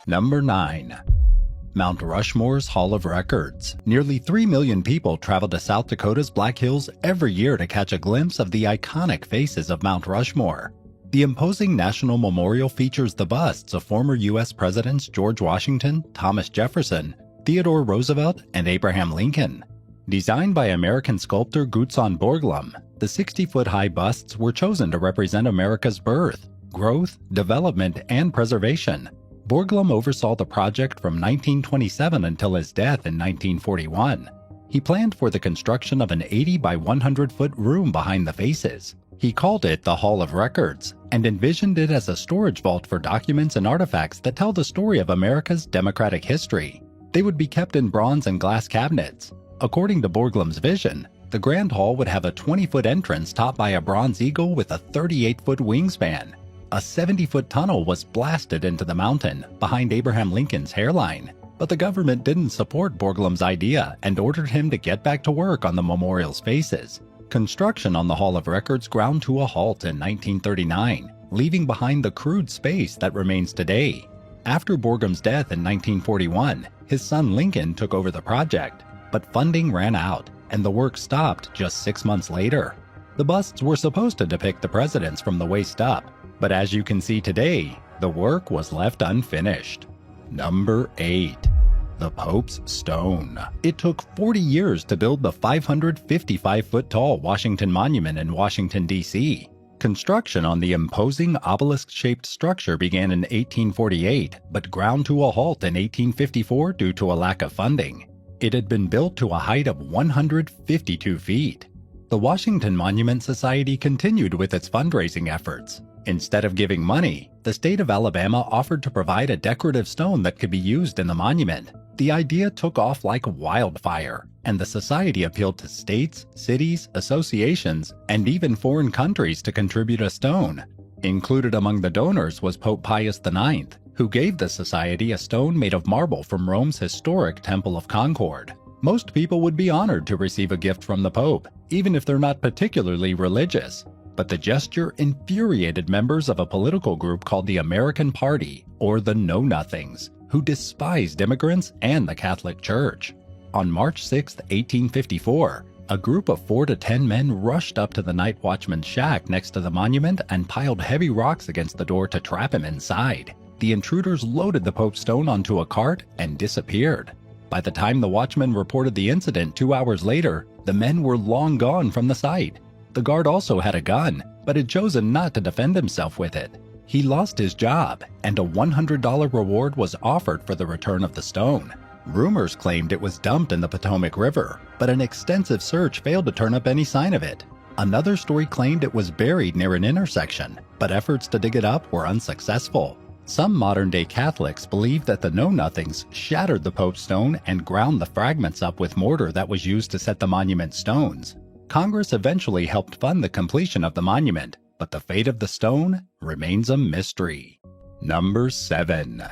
Number 9. Mount Rushmore's Hall of Records. Nearly 3 million people travel to South Dakota's Black Hills every year to catch a glimpse of the iconic faces of Mount Rushmore. The imposing national memorial features the busts of former U.S. Presidents George Washington, Thomas Jefferson, Theodore Roosevelt, and Abraham Lincoln. Designed by American sculptor Gutzon Borglum, the 60-foot-high busts were chosen to represent America's birth, growth, development, and preservation. Borglum oversaw the project from 1927 until his death in 1941. He planned for the construction of an 80 by 100-foot room behind the faces. He called it the Hall of Records and envisioned it as a storage vault for documents and artifacts that tell the story of America's democratic history. They would be kept in bronze and glass cabinets. According to Borglum's vision, the Grand Hall would have a 20-foot entrance topped by a bronze eagle with a 38-foot wingspan. A 70-foot tunnel was blasted into the mountain behind Abraham Lincoln's hairline, but the government didn't support Borglum's idea and ordered him to get back to work on the memorial's faces. Construction on the Hall of Records ground to a halt in 1939, leaving behind the crude space that remains today. After Borglum's death in 1941, his son Lincoln took over the project, but funding ran out, and the work stopped just 6 months later. The busts were supposed to depict the presidents from the waist up, but as you can see today, the work was left unfinished. Number 8. The Pope's Stone. It took 40 years to build the 555-foot-tall Washington Monument in Washington, D.C. Construction on the imposing obelisk-shaped structure began in 1848, but ground to a halt in 1854 due to a lack of funding. It had been built to a height of 152 feet. The Washington Monument Society continued with its fundraising efforts. Instead of giving money, the state of Alabama offered to provide a decorative stone that could be used in the monument. The idea took off like wildfire, and the society appealed to states, cities, associations, and even foreign countries to contribute a stone. Included among the donors was Pope Pius IX, who gave the society a stone made of marble from Rome's historic Temple of Concord. Most people would be honored to receive a gift from the Pope, even if they're not particularly religious. But the gesture infuriated members of a political group called the American Party, or the Know-Nothings, who despised immigrants and the Catholic Church. On March 6, 1854, a group of 4 to 10 men rushed up to the night watchman's shack next to the monument and piled heavy rocks against the door to trap him inside. The intruders loaded the Pope's stone onto a cart and disappeared. By the time the watchman reported the incident 2 hours later, the men were long gone from the site. The guard also had a gun, but had chosen not to defend himself with it. He lost his job, and a $100 reward was offered for the return of the stone. Rumors claimed it was dumped in the Potomac River, but an extensive search failed to turn up any sign of it. Another story claimed it was buried near an intersection, but efforts to dig it up were unsuccessful. Some modern-day Catholics believe that the Know-Nothings shattered the Pope's stone and ground the fragments up with mortar that was used to set the monument's stones. Congress eventually helped fund the completion of the monument, but the fate of the stone remains a mystery. Number 7.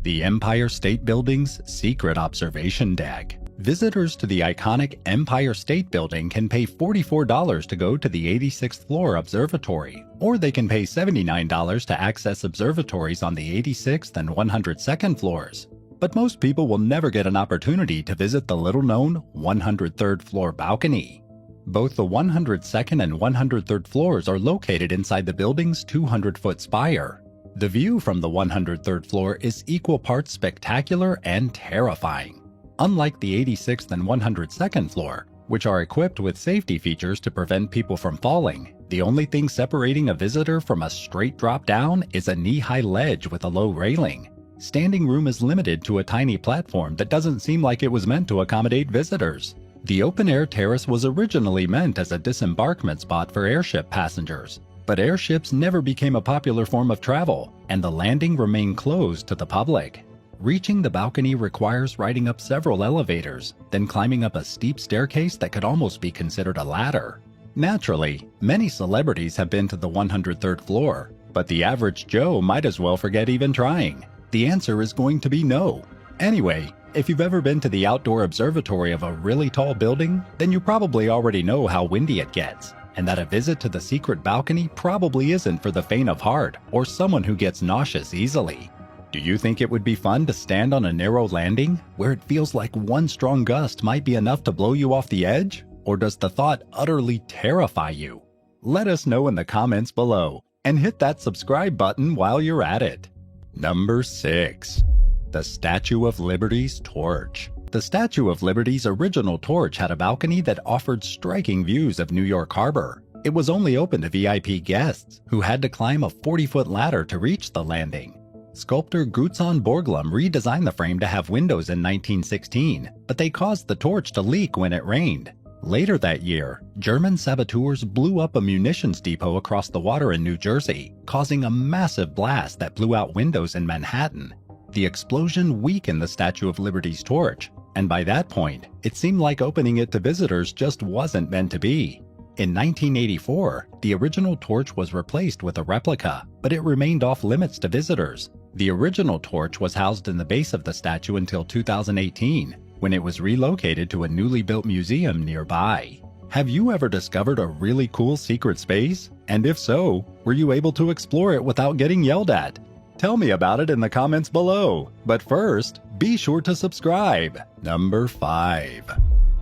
The Empire State Building's Secret Observation Deck. Visitors to the iconic Empire State Building can pay $44 to go to the 86th floor observatory, or they can pay $79 to access observatories on the 86th and 102nd floors. But most people will never get an opportunity to visit the little-known 103rd floor balcony. Both the 102nd and 103rd floors are located inside the building's 200-foot spire. The view from the 103rd floor is equal parts spectacular and terrifying. Unlike the 86th and 102nd floor, which are equipped with safety features to prevent people from falling, the only thing separating a visitor from a straight drop down is a knee-high ledge with a low railing. Standing room is limited to a tiny platform that doesn't seem like it was meant to accommodate visitors. The open-air terrace was originally meant as a disembarkment spot for airship passengers, but airships never became a popular form of travel, and the landing remained closed to the public. Reaching the balcony requires riding up several elevators, then climbing up a steep staircase that could almost be considered a ladder. Naturally, many celebrities have been to the 103rd floor, but the average Joe might as well forget even trying. The answer is going to be no. Anyway, if you've ever been to the outdoor observatory of a really tall building, then you probably already know how windy it gets, and that a visit to the secret balcony probably isn't for the faint of heart or someone who gets nauseous easily. Do you think it would be fun to stand on a narrow landing where it feels like one strong gust might be enough to blow you off the edge? Or does the thought utterly terrify you? Let us know in the comments below and hit that subscribe button while you're at it. Number 6. The Statue of Liberty's Torch. The Statue of Liberty's original torch had a balcony that offered striking views of New York Harbor. It was only open to VIP guests, who had to climb a 40-foot ladder to reach the landing. Sculptor Gutzon Borglum redesigned the frame to have windows in 1916, but they caused the torch to leak when it rained. Later that year, German saboteurs blew up a munitions depot across the water in New Jersey, causing a massive blast that blew out windows in Manhattan. The explosion weakened the Statue of Liberty's torch, and by that point, it seemed like opening it to visitors just wasn't meant to be. In 1984, the original torch was replaced with a replica, but it remained off limits to visitors. The original torch was housed in the base of the statue until 2018, when it was relocated to a newly built museum nearby. Have you ever discovered a really cool secret space? And if so, were you able to explore it without getting yelled at? Tell me about it in the comments below. But first, be sure to subscribe. Number 5.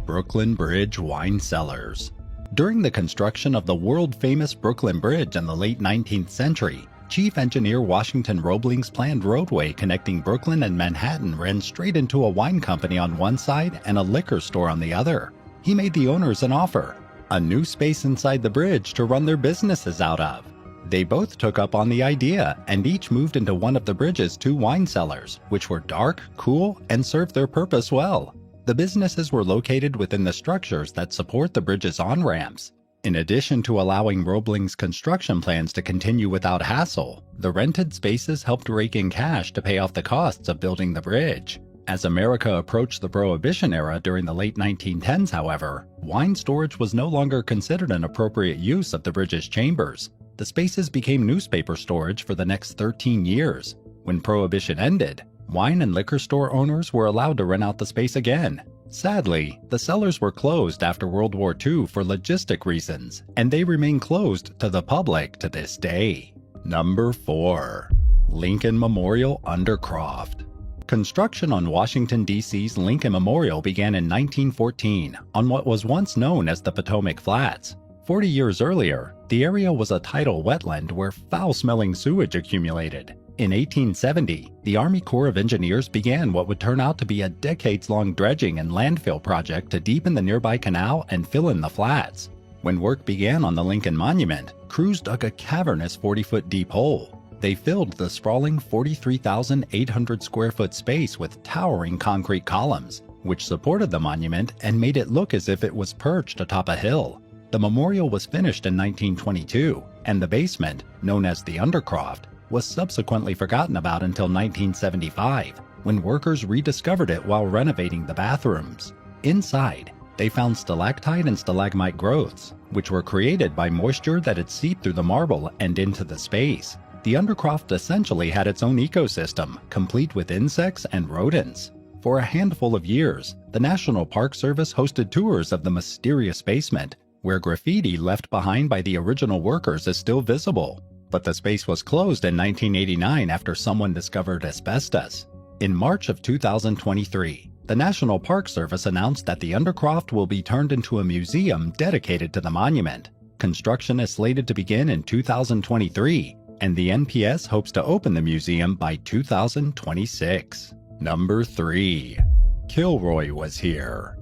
Brooklyn Bridge Wine Cellars. During the construction of the world-famous Brooklyn Bridge in the late 19th century, Chief Engineer Washington Roebling's planned roadway connecting Brooklyn and Manhattan ran straight into a wine company on one side and a liquor store on the other. He made the owners an offer, a new space inside the bridge to run their businesses out of. They both took up on the idea and each moved into one of the bridge's 2 wine cellars, which were dark, cool, and served their purpose well. The businesses were located within the structures that support the bridge's on-ramps. In addition to allowing Roebling's construction plans to continue without hassle, the rented spaces helped rake in cash to pay off the costs of building the bridge. As America approached the Prohibition era during the late 1910s, however, wine storage was no longer considered an appropriate use of the bridge's chambers. The spaces became newspaper storage for the next 13 years. When Prohibition ended, wine and liquor store owners were allowed to rent out the space again. Sadly, the cellars were closed after World War II for logistic reasons, and they remain closed to the public to this day. Number 4. Lincoln Memorial Undercroft. Construction on Washington, D.C.'s Lincoln Memorial began in 1914 on what was once known as the Potomac Flats. 40 years earlier, the area was a tidal wetland where foul-smelling sewage accumulated. In 1870, the Army Corps of Engineers began what would turn out to be a decades-long dredging and landfill project to deepen the nearby canal and fill in the flats. When work began on the Lincoln Monument, crews dug a cavernous 40-foot deep hole. They filled the sprawling 43,800 square foot space with towering concrete columns, which supported the monument and made it look as if it was perched atop a hill. The memorial was finished in 1922, and the basement, known as the Undercroft, was subsequently forgotten about until 1975, when workers rediscovered it while renovating the bathrooms. Inside, they found stalactite and stalagmite growths, which were created by moisture that had seeped through the marble and into the space. The Undercroft essentially had its own ecosystem, complete with insects and rodents. For a handful of years, the National Park Service hosted tours of the mysterious basement, where graffiti left behind by the original workers is still visible. But the space was closed in 1989 after someone discovered asbestos. In March of 2023, the National Park Service announced that the Undercroft will be turned into a museum dedicated to the monument. Construction is slated to begin in 2023, and the NPS hopes to open the museum by 2026. Number 3. Kilroy was here.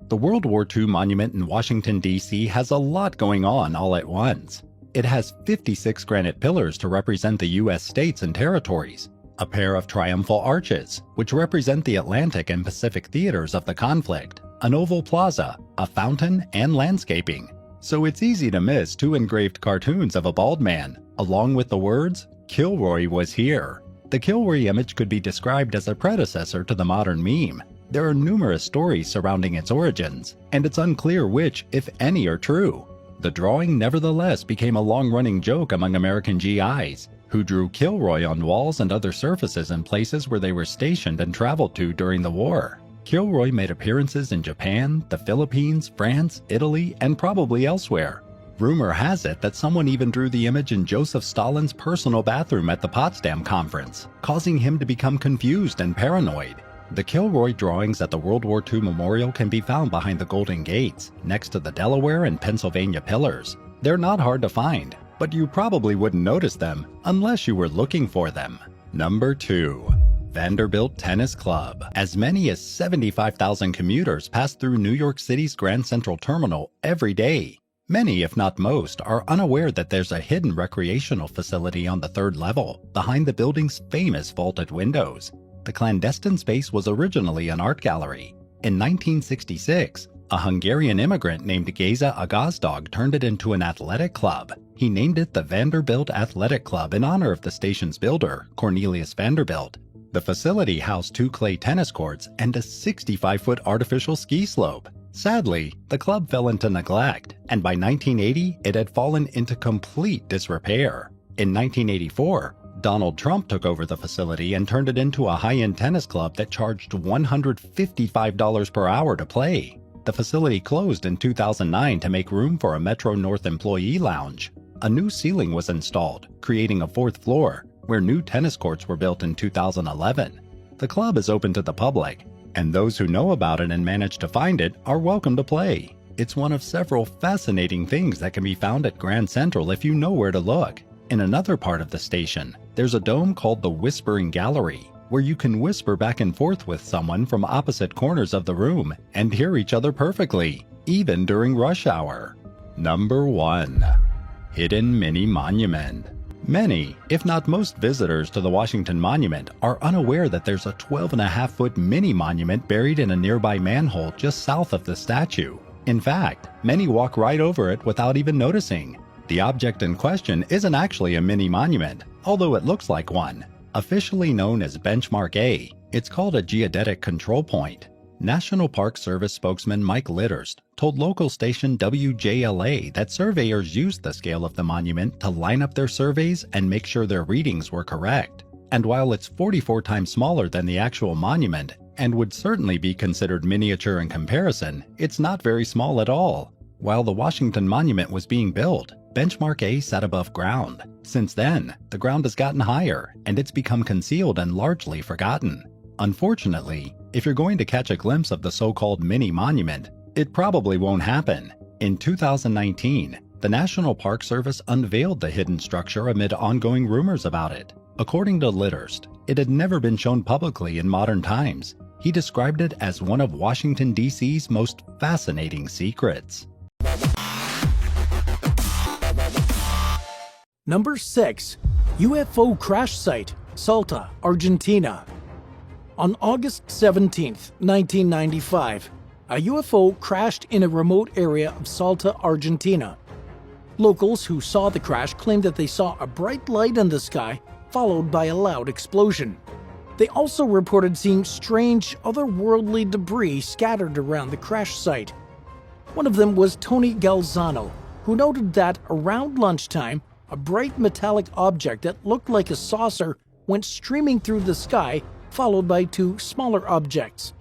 The World War II monument in Washington, D.C. has a lot going on all at once. It has 56 granite pillars to represent the U.S. states and territories, a pair of triumphal arches, which represent the Atlantic and Pacific theaters of the conflict, an oval plaza, a fountain, and landscaping. So it's easy to miss 2 engraved cartoons of a bald man, along with the words, "Kilroy was here." The Kilroy image could be described as a predecessor to the modern meme. There are numerous stories surrounding its origins, and it's unclear which, if any, are true. The drawing nevertheless became a long-running joke among American GIs, who drew Kilroy on walls and other surfaces in places where they were stationed and traveled to during the war. Kilroy made appearances in Japan, the Philippines, France, Italy, and probably elsewhere. Rumor has it that someone even drew the image in Joseph Stalin's personal bathroom at the Potsdam Conference, causing him to become confused and paranoid. The Kilroy drawings at the World War II Memorial can be found behind the Golden Gates, next to the Delaware and Pennsylvania pillars. They're not hard to find, but you probably wouldn't notice them unless you were looking for them. Number 2. Vanderbilt Tennis Club. As many as 75,000 commuters pass through New York City's Grand Central Terminal every day. Many, if not most, are unaware that there's a hidden recreational facility on the 3rd level, behind the building's famous vaulted windows. The clandestine space was originally an art gallery. In 1966, a Hungarian immigrant named Geza Agazdog turned it into an athletic club. He named it the Vanderbilt Athletic Club in honor of the station's builder, Cornelius Vanderbilt. The facility housed 2 clay tennis courts and a 65-foot artificial ski slope. Sadly, the club fell into neglect, and by 1980, it had fallen into complete disrepair. In 1984, Donald Trump took over the facility and turned it into a high-end tennis club that charged $155 per hour to play. The facility closed in 2009 to make room for a Metro-North employee lounge. A new ceiling was installed, creating a 4th floor, where new tennis courts were built in 2011. The club is open to the public, and those who know about it and manage to find it are welcome to play. It's one of several fascinating things that can be found at Grand Central if you know where to look. In another part of the station, there's a dome called the Whispering Gallery, where you can whisper back and forth with someone from opposite corners of the room and hear each other perfectly, even during rush hour. Number 1. Hidden Mini Monument. Many, if not most visitors to the Washington Monument are unaware that there's a 12.5-foot mini monument buried in a nearby manhole just south of the statue. In fact, many walk right over it without even noticing. The object in question isn't actually a mini monument, although it looks like one. Officially known as Benchmark A, it's called a geodetic control point. National Park Service spokesman Mike Litterst told local station WJLA that surveyors used the scale of the monument to line up their surveys and make sure their readings were correct. And while it's 44 times smaller than the actual monument, and would certainly be considered miniature in comparison, it's not very small at all. While the Washington Monument was being built, Benchmark A sat above ground. Since then, the ground has gotten higher, and it's become concealed and largely forgotten. Unfortunately, if you're going to catch a glimpse of the so-called mini monument, it probably won't happen. In 2019, the National Park Service unveiled the hidden structure amid ongoing rumors about it. According to Litterst, it had never been shown publicly in modern times. He described it as one of Washington, D.C.'s most fascinating secrets. Number 6. UFO Crash Site, Salta, Argentina. On August 17, 1995, a UFO crashed in a remote area of Salta, Argentina. Locals who saw the crash claimed that they saw a bright light in the sky, followed by a loud explosion. They also reported seeing strange, otherworldly debris scattered around the crash site. One of them was Tony Galzano, who noted that around lunchtime, a bright metallic object that looked like a saucer went streaming through the sky, followed by 2 smaller objects.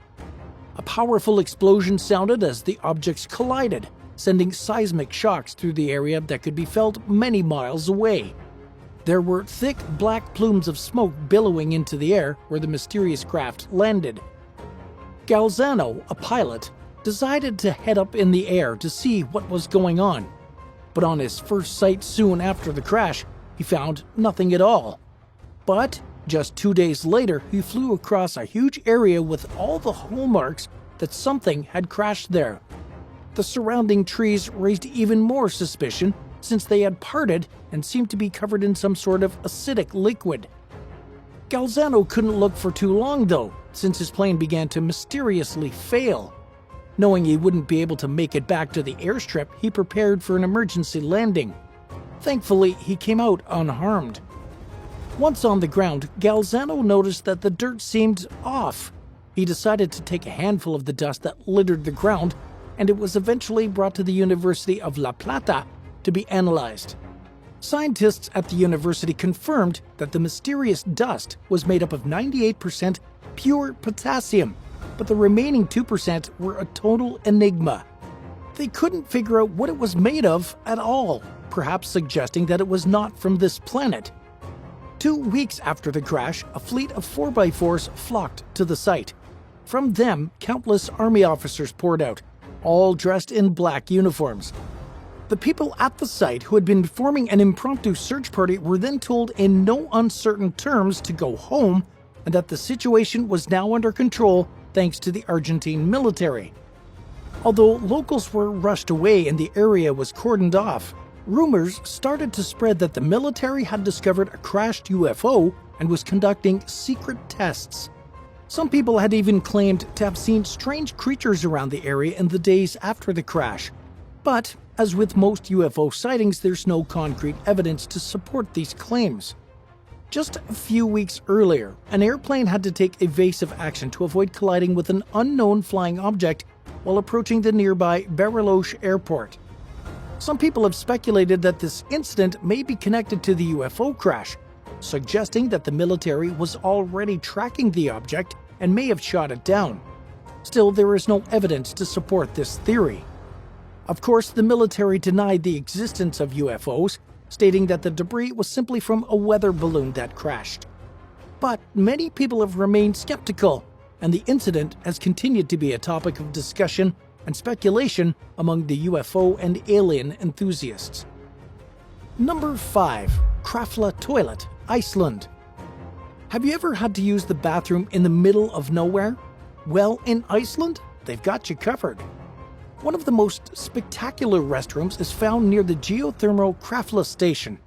A powerful explosion sounded as the objects collided, sending seismic shocks through the area that could be felt many miles away. There were thick black plumes of smoke billowing into the air where the mysterious craft landed. Galzano, a pilot, decided to head up in the air to see what was going on. But on his first sight soon after the crash, he found nothing at all. But just 2 days later, he flew across a huge area with all the hallmarks that something had crashed there. The surrounding trees raised even more suspicion since they had parted and seemed to be covered in some sort of acidic liquid. Galzano couldn't look for too long though, since his plane began to mysteriously fail. Knowing he wouldn't be able to make it back to the airstrip, he prepared for an emergency landing. Thankfully, he came out unharmed. Once on the ground, Galzano noticed that the dirt seemed off. He decided to take a handful of the dust that littered the ground, and it was eventually brought to the University of La Plata to be analyzed. Scientists at the university confirmed that the mysterious dust was made up of 98% pure potassium, but the remaining 2% were a total enigma. They couldn't figure out what it was made of at all, perhaps suggesting that it was not from this planet. 2 weeks after the crash, a fleet of 4x4s flocked to the site. From them, countless army officers poured out, all dressed in black uniforms. The people at the site who had been forming an impromptu search party were then told in no uncertain terms to go home and that the situation was now under control thanks to the Argentine military. Although locals were rushed away and the area was cordoned off, rumors started to spread that the military had discovered a crashed UFO and was conducting secret tests. Some people had even claimed to have seen strange creatures around the area in the days after the crash. But, as with most UFO sightings, there's no concrete evidence to support these claims. Just a few weeks earlier, an airplane had to take evasive action to avoid colliding with an unknown flying object while approaching the nearby Bariloche airport. Some people have speculated that this incident may be connected to the UFO crash, suggesting that the military was already tracking the object and may have shot it down. Still, there is no evidence to support this theory. Of course, the military denied the existence of UFOs, stating that the debris was simply from a weather balloon that crashed. But many people have remained skeptical, and the incident has continued to be a topic of discussion and speculation among the UFO and alien enthusiasts. Number 5. Krafla Toilet, Iceland. Have you ever had to use the bathroom in the middle of nowhere? Well, in Iceland, they've got you covered. One of the most spectacular restrooms is found near the geothermal Krafla station.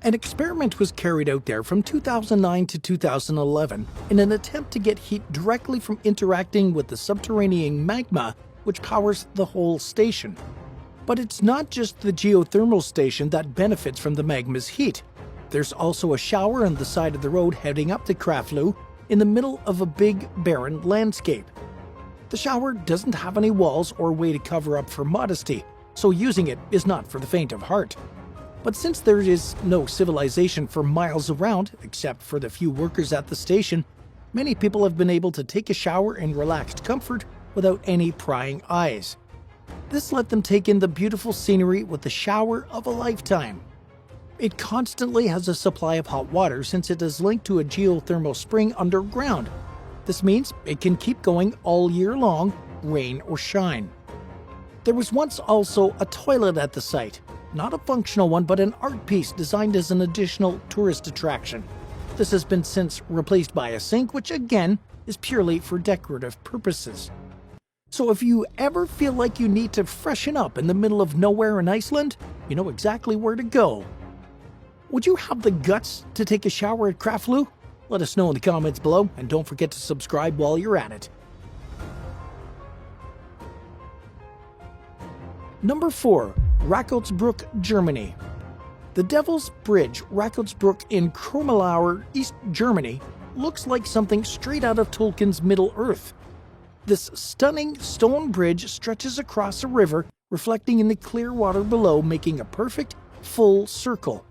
An experiment was carried out there from 2009 to 2011 in an attempt to get heat directly from interacting with the subterranean magma which powers the whole station. But it's not just the geothermal station that benefits from the magma's heat. There's also a shower on the side of the road heading up to Krafla in the middle of a big, barren landscape. The shower doesn't have any walls or way to cover up for modesty, so using it is not for the faint of heart. But since there is no civilization for miles around, except for the few workers at the station, many people have been able to take a shower in relaxed comfort without any prying eyes. This let them take in the beautiful scenery with the shower of a lifetime. It constantly has a supply of hot water since it is linked to a geothermal spring underground. This means it can keep going all year long, rain or shine. There was once also a toilet at the site. Not a functional one, but an art piece designed as an additional tourist attraction. This has been since replaced by a sink, which again is purely for decorative purposes. So if you ever feel like you need to freshen up in the middle of nowhere in Iceland, you know exactly where to go. Would you have the guts to take a shower at Krafla? Let us know in the comments below, and don't forget to subscribe while you're at it. Number 4. Rakelsbruck, Germany. The Devil's Bridge, Rakelsbruck in Krumlauer, East Germany, looks like something straight out of Tolkien's Middle-earth. This stunning stone bridge stretches across a river, reflecting in the clear water below, making a perfect, full circle.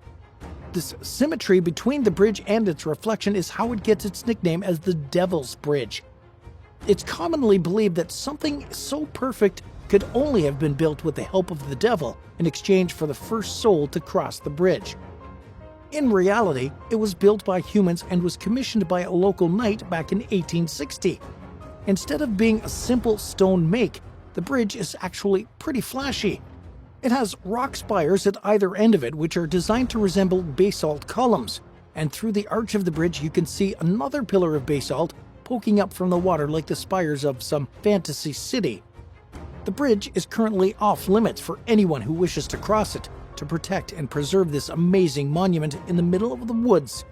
This symmetry between the bridge and its reflection is how it gets its nickname as the Devil's Bridge. It's commonly believed that something so perfect could only have been built with the help of the devil in exchange for the first soul to cross the bridge. In reality, it was built by humans and was commissioned by a local knight back in 1860. Instead of being a simple stone make, the bridge is actually pretty flashy. It has rock spires at either end of it, which are designed to resemble basalt columns, and through the arch of the bridge you can see another pillar of basalt poking up from the water like the spires of some fantasy city. The bridge is currently off limits for anyone who wishes to cross it to protect and preserve this amazing monument in the middle of the woods.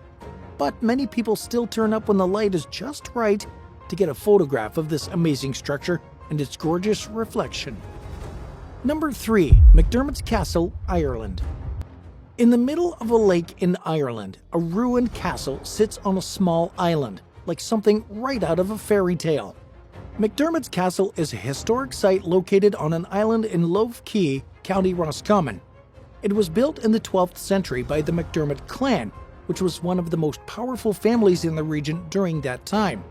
But many people still turn up when the light is just right to get a photograph of this amazing structure and its gorgeous reflection. Number 3. McDermott's Castle, Ireland. In the middle of a lake in Ireland, a ruined castle sits on a small island, like something right out of a fairy tale. McDermott's Castle is a historic site located on an island in Lough Key, County Roscommon. It was built in the 12th century by the McDermott clan, which was one of the most powerful families in the region during that time.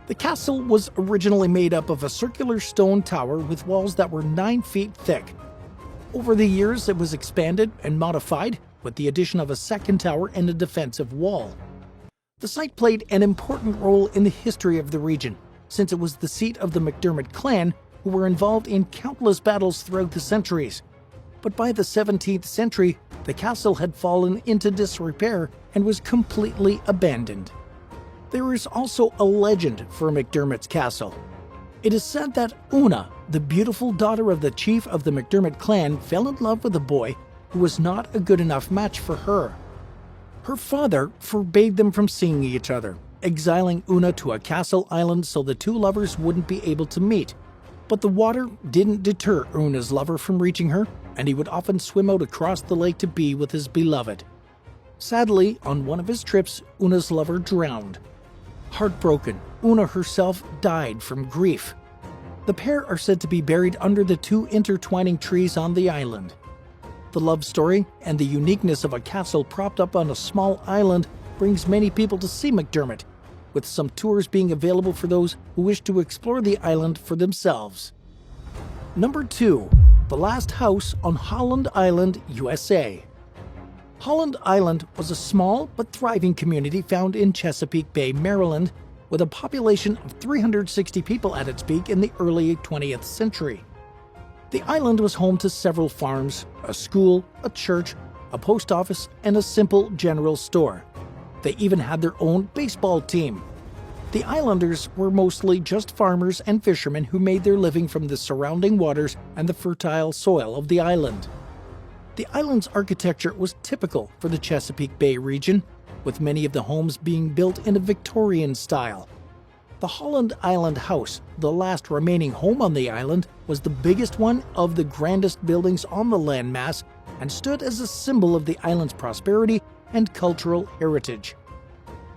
The castle was originally made up of a circular stone tower with walls that were 9 feet thick. Over the years, it was expanded and modified with the addition of a second tower and a defensive wall. The site played an important role in the history of the region, since it was the seat of the MacDermott clan, who were involved in countless battles throughout the centuries. But by the 17th century, the castle had fallen into disrepair and was completely abandoned. There is also a legend for MacDermott's castle. It is said that Una, the beautiful daughter of the chief of the MacDermott clan, fell in love with a boy who was not a good enough match for her. Her father forbade them from seeing each other, exiling Una to a castle island so the two lovers wouldn't be able to meet. But the water didn't deter Una's lover from reaching her, and he would often swim out across the lake to be with his beloved. Sadly, on one of his trips, Una's lover drowned. Heartbroken, Una herself died from grief. The pair are said to be buried under the 2 intertwining trees on the island. The love story and the uniqueness of a castle propped up on a small island brings many people to see MacDermott, with some tours being available for those who wish to explore the island for themselves. Number 2. The Last House on Holland Island, USA. Holland Island was a small but thriving community found in Chesapeake Bay, Maryland, with a population of 360 people at its peak in the early 20th century. The island was home to several farms, a school, a church, a post office, and a simple general store. They even had their own baseball team. The islanders were mostly just farmers and fishermen who made their living from the surrounding waters and the fertile soil of the island. The island's architecture was typical for the Chesapeake Bay region, with many of the homes being built in a Victorian style. The Holland Island House, the last remaining home on the island, was the biggest one of the grandest buildings on the landmass and stood as a symbol of the island's prosperity and cultural heritage.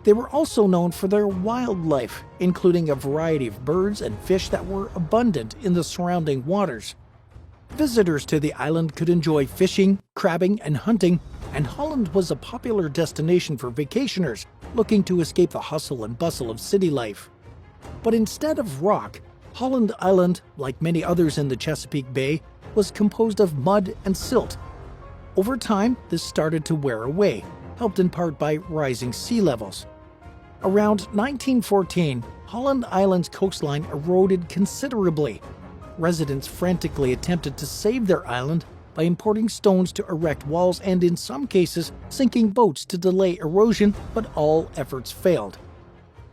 They were also known for their wildlife, including a variety of birds and fish that were abundant in the surrounding waters. Visitors to the island could enjoy fishing, crabbing, and hunting, and Holland was a popular destination for vacationers looking to escape the hustle and bustle of city life. But instead of rock, Holland Island, like many others in the Chesapeake Bay, was composed of mud and silt. Over time, this started to wear away, helped in part by rising sea levels. Around 1914, Holland Island's coastline eroded considerably. Residents frantically attempted to save their island by importing stones to erect walls and, in some cases, sinking boats to delay erosion, but all efforts failed.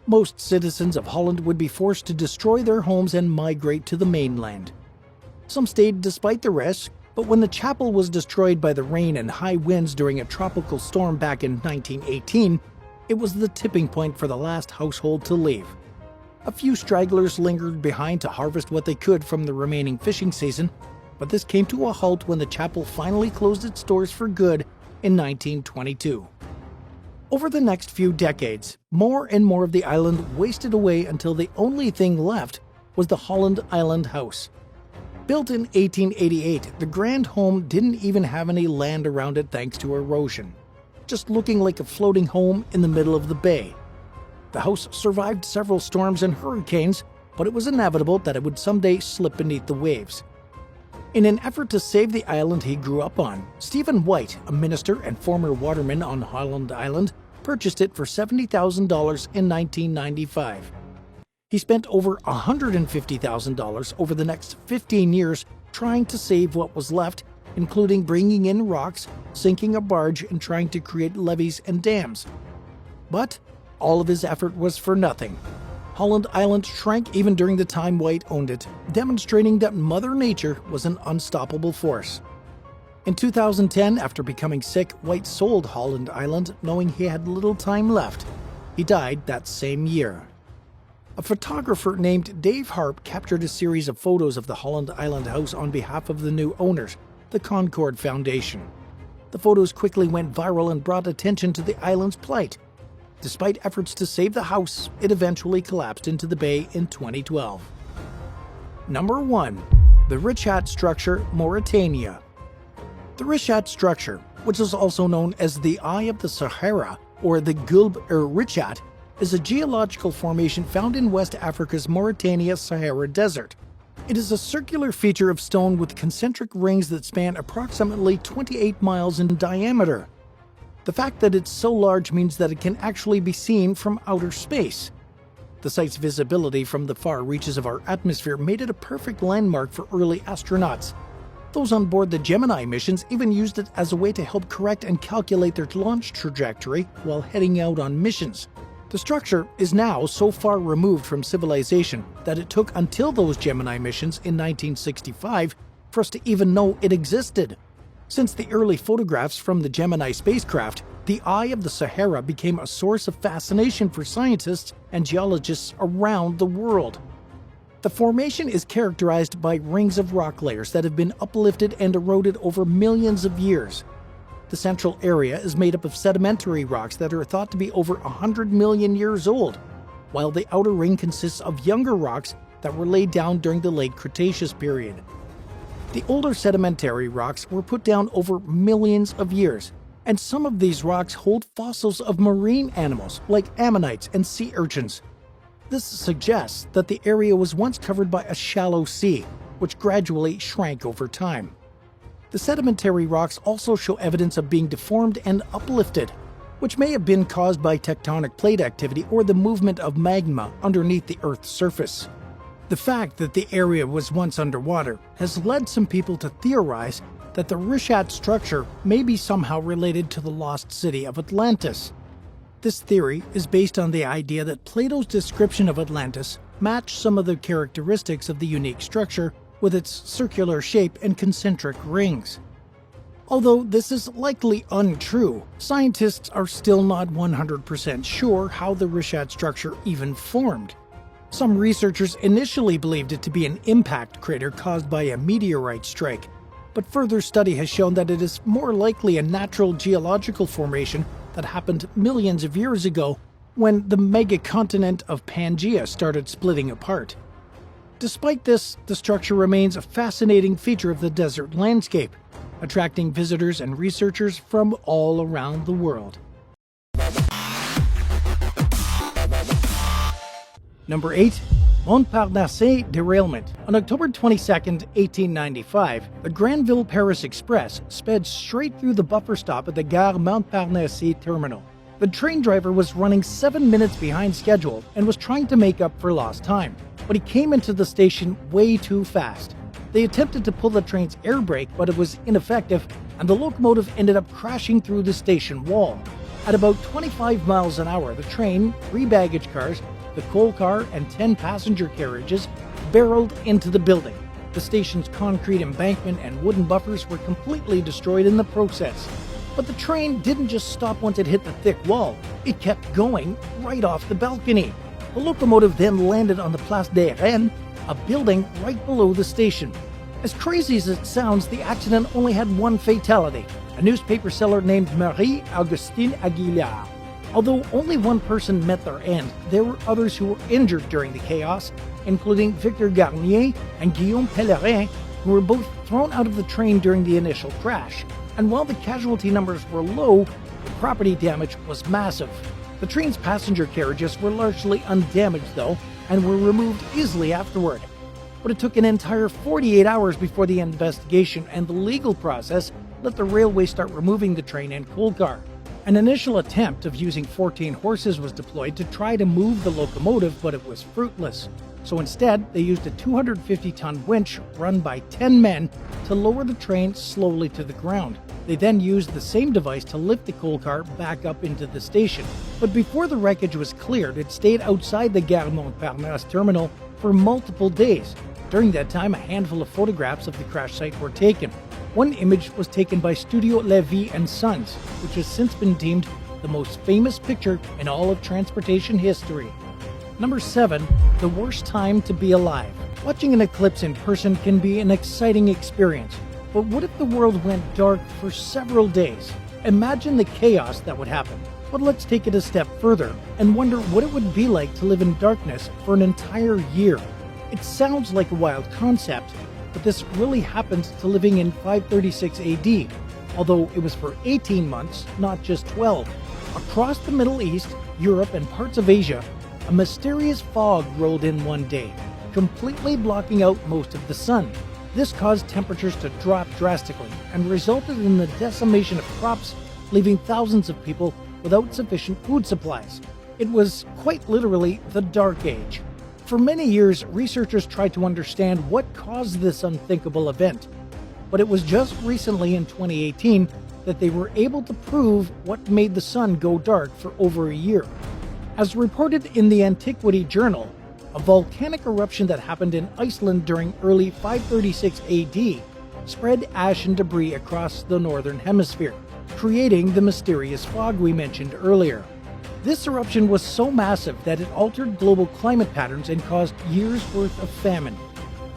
Most citizens of Holland would be forced to destroy their homes and migrate to the mainland. Some stayed despite the risk, but when the chapel was destroyed by the rain and high winds during a tropical storm back in 1918, it was the tipping point for the last household to leave. A few stragglers lingered behind to harvest what they could from the remaining fishing season, but this came to a halt when the chapel finally closed its doors for good in 1922. Over the next few decades, more and more of the island wasted away until the only thing left was the Holland Island House. Built in 1888, the grand home didn't even have any land around it thanks to erosion, just looking like a floating home in the middle of the bay. The house survived several storms and hurricanes, but it was inevitable that it would someday slip beneath the waves. In an effort to save the island he grew up on, Stephen White, a minister and former waterman on Holland Island, purchased it for $70,000 in 1995. He spent over $150,000 over the next 15 years trying to save what was left, including bringing in rocks, sinking a barge, and trying to create levees and dams. But all of his effort was for nothing. Holland Island shrank even during the time White owned it, demonstrating that Mother Nature was an unstoppable force. In 2010, after becoming sick, White sold Holland Island, knowing he had little time left. He died that same year. A photographer named Dave Harp captured a series of photos of the Holland Island house on behalf of the new owners, the Concord Foundation. The photos quickly went viral and brought attention to the island's plight. Despite efforts to save the house, it eventually collapsed into the bay in 2012. Number 1. The Richat Structure, Mauritania. The Richat Structure, which is also known as the Eye of the Sahara or the Gulb Richat, is a geological formation found in West Africa's Mauritania Sahara Desert. It is a circular feature of stone with concentric rings that span approximately 28 miles in diameter. The fact that it's so large means that it can actually be seen from outer space. The site's visibility from the far reaches of our atmosphere made it a perfect landmark for early astronauts. Those on board the Gemini missions even used it as a way to help correct and calculate their launch trajectory while heading out on missions. The structure is now so far removed from civilization that it took until those Gemini missions in 1965 for us to even know it existed. Since the early photographs from the Gemini spacecraft, the Eye of the Sahara became a source of fascination for scientists and geologists around the world. The formation is characterized by rings of rock layers that have been uplifted and eroded over millions of years. The central area is made up of sedimentary rocks that are thought to be over 100 million years old, while the outer ring consists of younger rocks that were laid down during the late Cretaceous period. The older sedimentary rocks were put down over millions of years, and some of these rocks hold fossils of marine animals like ammonites and sea urchins. This suggests that the area was once covered by a shallow sea, which gradually shrank over time. The sedimentary rocks also show evidence of being deformed and uplifted, which may have been caused by tectonic plate activity or the movement of magma underneath the Earth's surface. The fact that the area was once underwater has led some people to theorize that the Richat structure may be somehow related to the lost city of Atlantis. This theory is based on the idea that Plato's description of Atlantis matched some of the characteristics of the unique structure with its circular shape and concentric rings. Although this is likely untrue, scientists are still not 100% sure how the Richat structure even formed. Some researchers initially believed it to be an impact crater caused by a meteorite strike, but further study has shown that it is more likely a natural geological formation that happened millions of years ago when the megacontinent of Pangaea started splitting apart. Despite this, the structure remains a fascinating feature of the desert landscape, attracting visitors and researchers from all around the world. Number 8. Montparnasse derailment. On October 22, 1895, the Granville-Paris Express sped straight through the buffer stop at the Gare Montparnasse terminal. The train driver was running 7 minutes behind schedule and was trying to make up for lost time, but he came into the station way too fast. They attempted to pull the train's air brake, but it was ineffective, and the locomotive ended up crashing through the station wall. At about 25 miles an hour, the train, 3 baggage cars, the coal car, and 10 passenger carriages barreled into the building. The station's concrete embankment and wooden buffers were completely destroyed in the process. But the train didn't just stop once it hit the thick wall. It kept going right off the balcony. The locomotive then landed on the Place des Rennes, a building right below the station. As crazy as it sounds, the accident only had one fatality, a newspaper seller named Marie-Augustine Aguilar. Although only one person met their end, there were others who were injured during the chaos, including Victor Garnier and Guillaume Pellerin, who were both thrown out of the train during the initial crash. And while the casualty numbers were low, the property damage was massive. The train's passenger carriages were largely undamaged though, and were removed easily afterward. But it took an entire 48 hours before the investigation and the legal process let the railway start removing the train and coal car. An initial attempt of using 14 horses was deployed to try to move the locomotive, but it was fruitless. So instead, they used a 250-ton winch run by 10 men to lower the train slowly to the ground. They then used the same device to lift the coal car back up into the station. But before the wreckage was cleared, it stayed outside the Gare Montparnasse terminal for multiple days. During that time, a handful of photographs of the crash site were taken. One image was taken by Studio Levy and Sons, which has since been deemed the most famous picture in all of transportation history. Number 7. The worst time to be alive. Watching an eclipse in person can be an exciting experience, but what if the world went dark for several days? Imagine the chaos that would happen. But let's take it a step further and wonder what it would be like to live in darkness for an entire year. It sounds like a wild concept, but this really happened to living in 536 AD, although it was for 18 months, not just 12. Across the Middle East, Europe, and parts of Asia, a mysterious fog rolled in one day, completely blocking out most of the sun. This caused temperatures to drop drastically and resulted in the decimation of crops, leaving thousands of people without sufficient food supplies. It was quite literally the Dark Age. For many years, researchers tried to understand what caused this unthinkable event, but it was just recently in 2018 that they were able to prove what made the sun go dark for over a year. As reported in the Antiquity Journal, a volcanic eruption that happened in Iceland during early 536 AD spread ash and debris across the northern hemisphere, creating the mysterious fog we mentioned earlier. This eruption was so massive that it altered global climate patterns and caused years' worth of famine.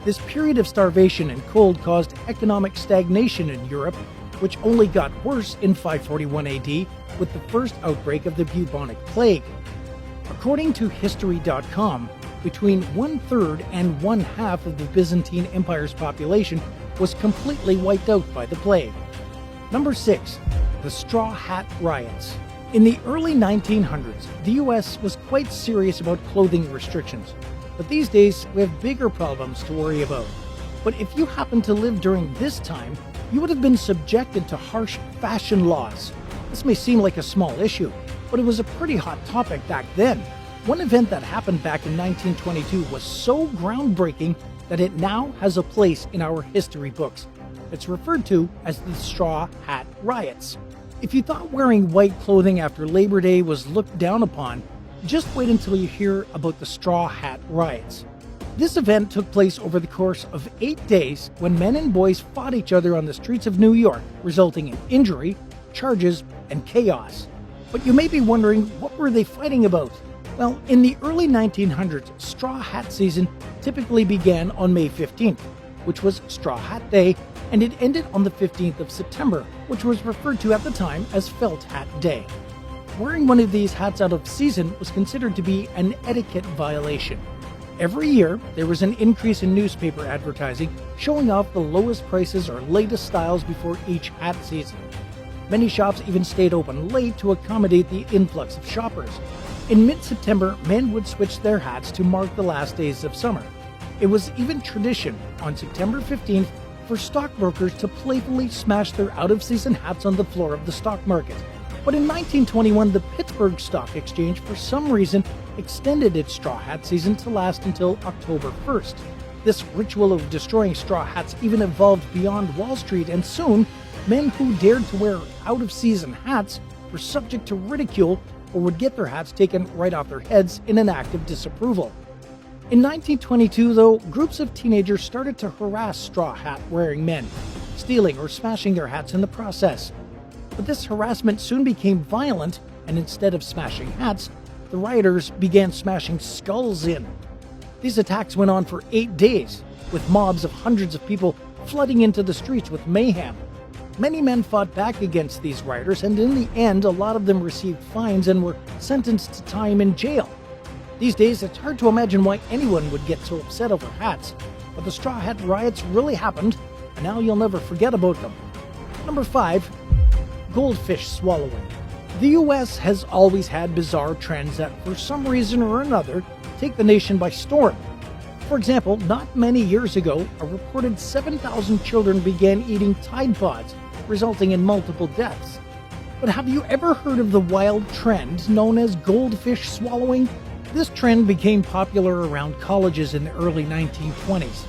This period of starvation and cold caused economic stagnation in Europe, which only got worse in 541 AD with the first outbreak of the bubonic plague. According to History.com, between 1/3 and 1/2 of the Byzantine Empire's population was completely wiped out by the plague. Number 6. The Straw Hat Riots. In the early 1900s, the US was quite serious about clothing restrictions, but these days we have bigger problems to worry about. But if you happen to live during this time, you would have been subjected to harsh fashion laws. This may seem like a small issue, but it was a pretty hot topic back then. One event that happened back in 1922 was so groundbreaking that it now has a place in our history books. It's referred to as the Straw Hat Riots. If you thought wearing white clothing after Labor Day was looked down upon, just wait until you hear about the Straw Hat Riots. This event took place over the course of 8 days when men and boys fought each other on the streets of New York, resulting in injury, charges, and chaos. But you may be wondering, what were they fighting about? Well, in the early 1900s, Straw Hat season typically began on May 15th, which was Straw Hat Day, and it ended on the 15th of September, which was referred to at the time as Felt Hat Day. Wearing one of these hats out of season was considered to be an etiquette violation. Every year, there was an increase in newspaper advertising showing off the lowest prices or latest styles before each hat season. Many shops even stayed open late to accommodate the influx of shoppers. In mid-September, men would switch their hats to mark the last days of summer. It was even tradition on September 15th for stockbrokers to playfully smash their out-of-season hats on the floor of the stock market. But in 1921, the Pittsburgh Stock Exchange, for some reason, extended its straw hat season to last until October 1st. This ritual of destroying straw hats even evolved beyond Wall Street, and soon, men who dared to wear out-of-season hats were subject to ridicule or would get their hats taken right off their heads in an act of disapproval. In 1922, though, groups of teenagers started to harass straw hat-wearing men, stealing or smashing their hats in the process. But this harassment soon became violent, and instead of smashing hats, the rioters began smashing skulls in. These attacks went on for 8 days, with mobs of hundreds of people flooding into the streets with mayhem. Many men fought back against these rioters, and in the end, a lot of them received fines and were sentenced to time in jail. These days, it's hard to imagine why anyone would get so upset over hats, but the Straw Hat Riots really happened, and now you'll never forget about them. Number 5. Goldfish swallowing. The US has always had bizarre trends that, for some reason or another, take the nation by storm. For example, not many years ago, a reported 7,000 children began eating Tide Pods, resulting in multiple deaths. But have you ever heard of the wild trend known as goldfish swallowing? This trend became popular around colleges in the early 1920s.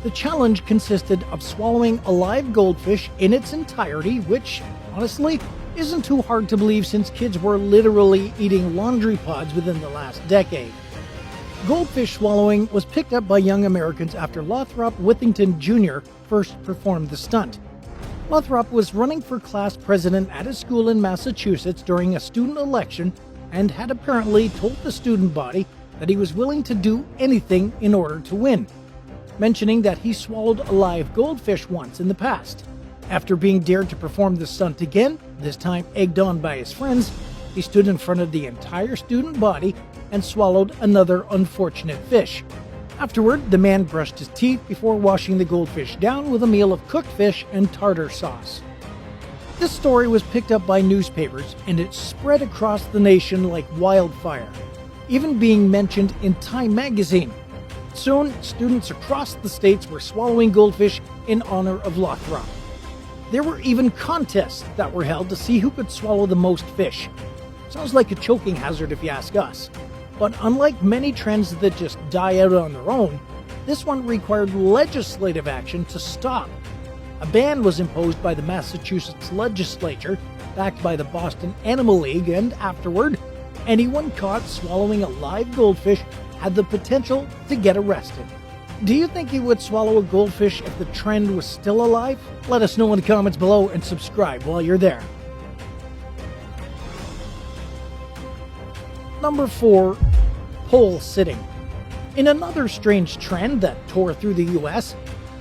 The challenge consisted of swallowing a live goldfish in its entirety, which, honestly, isn't too hard to believe since kids were literally eating laundry pods within the last decade. Goldfish swallowing was picked up by young Americans after Lothrop Whittington Jr. first performed the stunt. Lothrop was running for class president at a school in Massachusetts during a student election and had apparently told the student body that he was willing to do anything in order to win, mentioning that he swallowed a live goldfish once in the past. After being dared to perform the stunt again, this time egged on by his friends, he stood in front of the entire student body and swallowed another unfortunate fish. Afterward, the man brushed his teeth before washing the goldfish down with a meal of cooked fish and tartar sauce. This story was picked up by newspapers and it spread across the nation like wildfire, even being mentioned in Time magazine. Soon, students across the states were swallowing goldfish in honor of Loch-Ra. There were even contests that were held to see who could swallow the most fish. Sounds like a choking hazard if you ask us. But unlike many trends that just die out on their own, this one required legislative action to stop. A ban was imposed by the Massachusetts legislature, backed by the Boston Animal League, and afterward, anyone caught swallowing a live goldfish had the potential to get arrested. Do you think you would swallow a goldfish if the trend was still alive? Let us know in the comments below and subscribe while you're there. Number 4. Pole sitting. In another strange trend that tore through the US,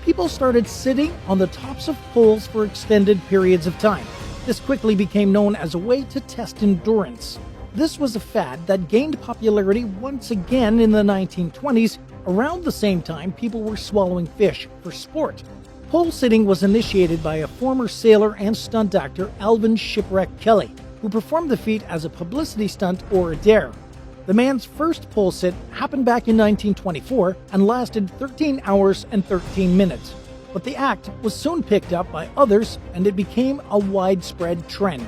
people started sitting on the tops of poles for extended periods of time. This quickly became known as a way to test endurance. This was a fad that gained popularity once again in the 1920s. Around the same time, people were swallowing fish for sport. Pole sitting was initiated by a former sailor and stunt actor, Alvin Shipwreck Kelly, who performed the feat as a publicity stunt or a dare. The man's first pole sit happened back in 1924 and lasted 13 hours and 13 minutes. But the act was soon picked up by others and it became a widespread trend.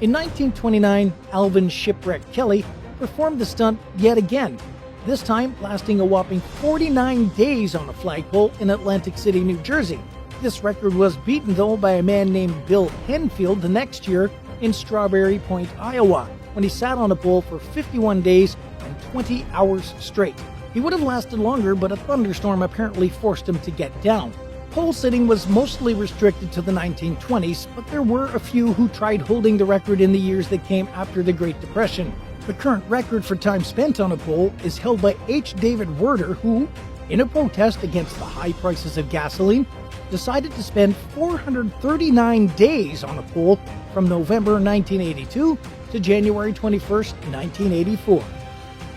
In 1929, Alvin Shipwreck Kelly performed the stunt yet again, this time lasting a whopping 49 days on a flagpole in Atlantic City, New Jersey. This record was beaten though by a man named Bill Henfield the next year in Strawberry Point, Iowa, when he sat on a pole for 51 days and 20 hours straight. He would have lasted longer, but a thunderstorm apparently forced him to get down. Pole sitting was mostly restricted to the 1920s, but there were a few who tried holding the record in the years that came after the Great Depression. The current record for time spent on a pole is held by H. David Werder, who, in a protest against the high prices of gasoline, decided to spend 439 days on a pole from November 1982 to January 21st, 1984.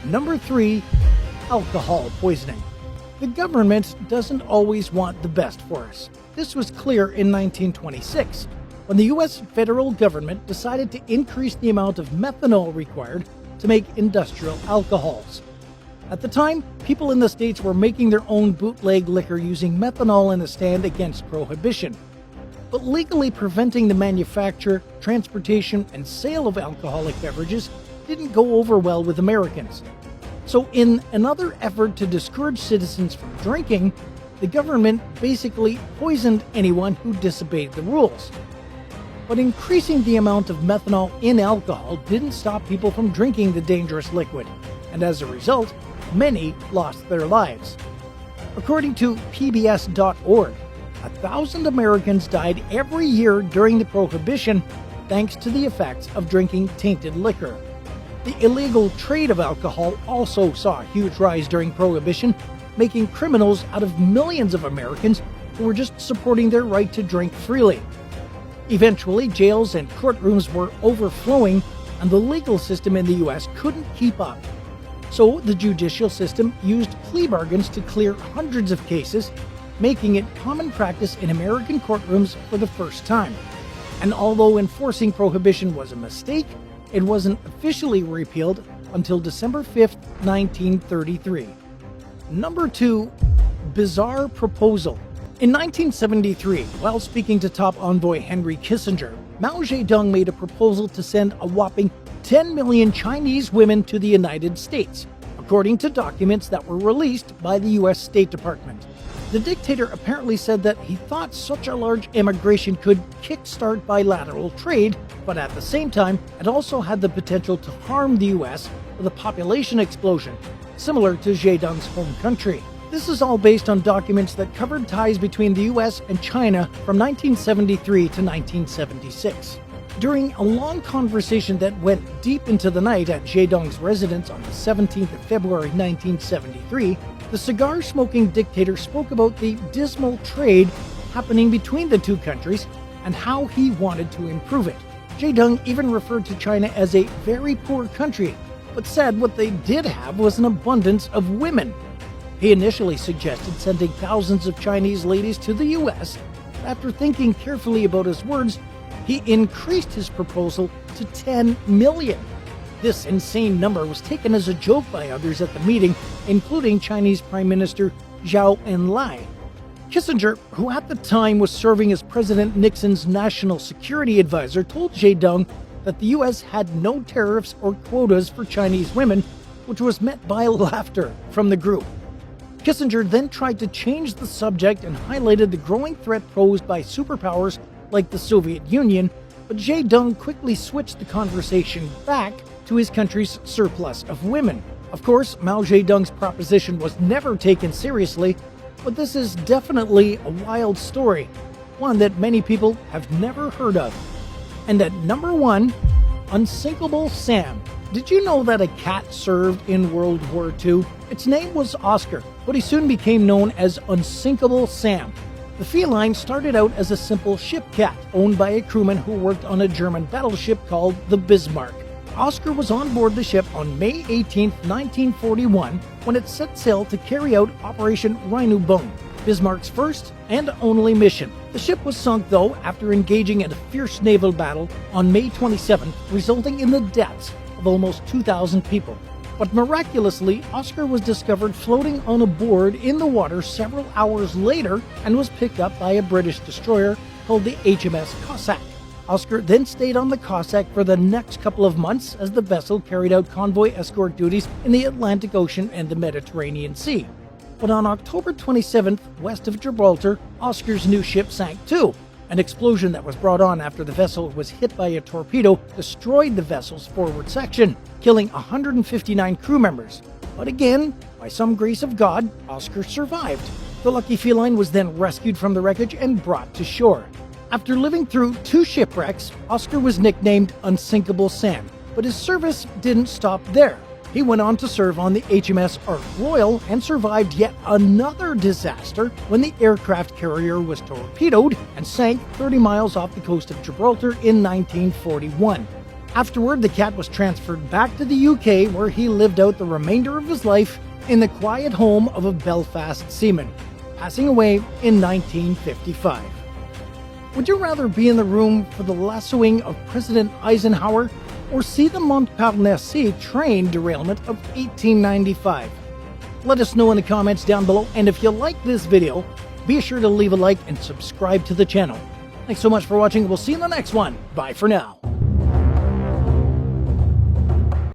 Number 3. Alcohol poisoning. The government doesn't always want the best for us. This was clear in 1926, when the U.S. federal government decided to increase the amount of methanol required to make industrial alcohols. At the time, people in the states were making their own bootleg liquor using methanol in a stand against prohibition. But legally preventing the manufacture, transportation, and sale of alcoholic beverages didn't go over well with Americans. So in another effort to discourage citizens from drinking, the government basically poisoned anyone who disobeyed the rules. But increasing the amount of methanol in alcohol didn't stop people from drinking the dangerous liquid, and as a result, many lost their lives. According to PBS.org, 1,000 Americans died every year during the Prohibition thanks to the effects of drinking tainted liquor. The illegal trade of alcohol also saw a huge rise during Prohibition, making criminals out of millions of Americans who were just supporting their right to drink freely. Eventually, jails and courtrooms were overflowing, and the legal system in the U.S. couldn't keep up. So the judicial system used plea bargains to clear hundreds of cases, making it common practice in American courtrooms for the first time. And although enforcing Prohibition was a mistake, it wasn't officially repealed until December 5th, 1933. Number 2. Bizarre proposal. In 1973, while speaking to top envoy Henry Kissinger, Mao Zedong made a proposal to send a whopping 10 million Chinese women to the United States, according to documents that were released by the U.S. State Department. The dictator apparently said that he thought such a large immigration could kickstart bilateral trade, but at the same time, it also had the potential to harm the U.S. with a population explosion, similar to Zedong's home country. This is all based on documents that covered ties between the U.S. and China from 1973 to 1976. During a long conversation that went deep into the night at Zedong's residence on the 17th of February 1973, the cigar-smoking dictator spoke about the dismal trade happening between the two countries and how he wanted to improve it. Zedong even referred to China as a very poor country, but said what they did have was an abundance of women. He initially suggested sending thousands of Chinese ladies to the U.S. After thinking carefully about his words, he increased his proposal to 10 million. This insane number was taken as a joke by others at the meeting, including Chinese Prime Minister Zhou Enlai. Kissinger, who at the time was serving as President Nixon's national security advisor, told Zedong that the US had no tariffs or quotas for Chinese women, which was met by laughter from the group. Kissinger then tried to change the subject and highlighted the growing threat posed by superpowers like the Soviet Union, but Zedong quickly switched the conversation back to his country's surplus of women. Of course, Mao Zedong's proposition was never taken seriously, but this is definitely a wild story, one that many people have never heard of. And at number 1, Unsinkable Sam. Did you know that a cat served in World War II? Its name was Oscar, but he soon became known as Unsinkable Sam. The feline started out as a simple ship cat, owned by a crewman who worked on a German battleship called the Bismarck. Oscar was on board the ship on May 18, 1941, when it set sail to carry out Operation Rheinübung, Bismarck's first and only mission. The ship was sunk, though, after engaging in a fierce naval battle on May 27, resulting in the deaths of almost 2,000 people. But miraculously, Oscar was discovered floating on a board in the water several hours later and was picked up by a British destroyer called the HMS Cossack. Oscar then stayed on the Cossack for the next couple of months as the vessel carried out convoy escort duties in the Atlantic Ocean and the Mediterranean Sea. But on October 27th, west of Gibraltar, Oscar's new ship sank too. An explosion that was brought on after the vessel was hit by a torpedo destroyed the vessel's forward section, killing 159 crew members. But again, by some grace of God, Oscar survived. The lucky feline was then rescued from the wreckage and brought to shore. After living through 2 shipwrecks, Oscar was nicknamed Unsinkable Sam, but his service didn't stop there. He went on to serve on the HMS Ark Royal and survived yet another disaster when the aircraft carrier was torpedoed and sank 30 miles off the coast of Gibraltar in 1941. Afterward, the cat was transferred back to the UK, where he lived out the remainder of his life in the quiet home of a Belfast seaman, passing away in 1955. Would you rather be in the room for the lassoing of President Eisenhower or see the Montparnasse train derailment of 1895? Let us know in the comments down below, and if you like this video, be sure to leave a like and subscribe to the channel. Thanks so much for watching. We'll see you in the next one. Bye for now.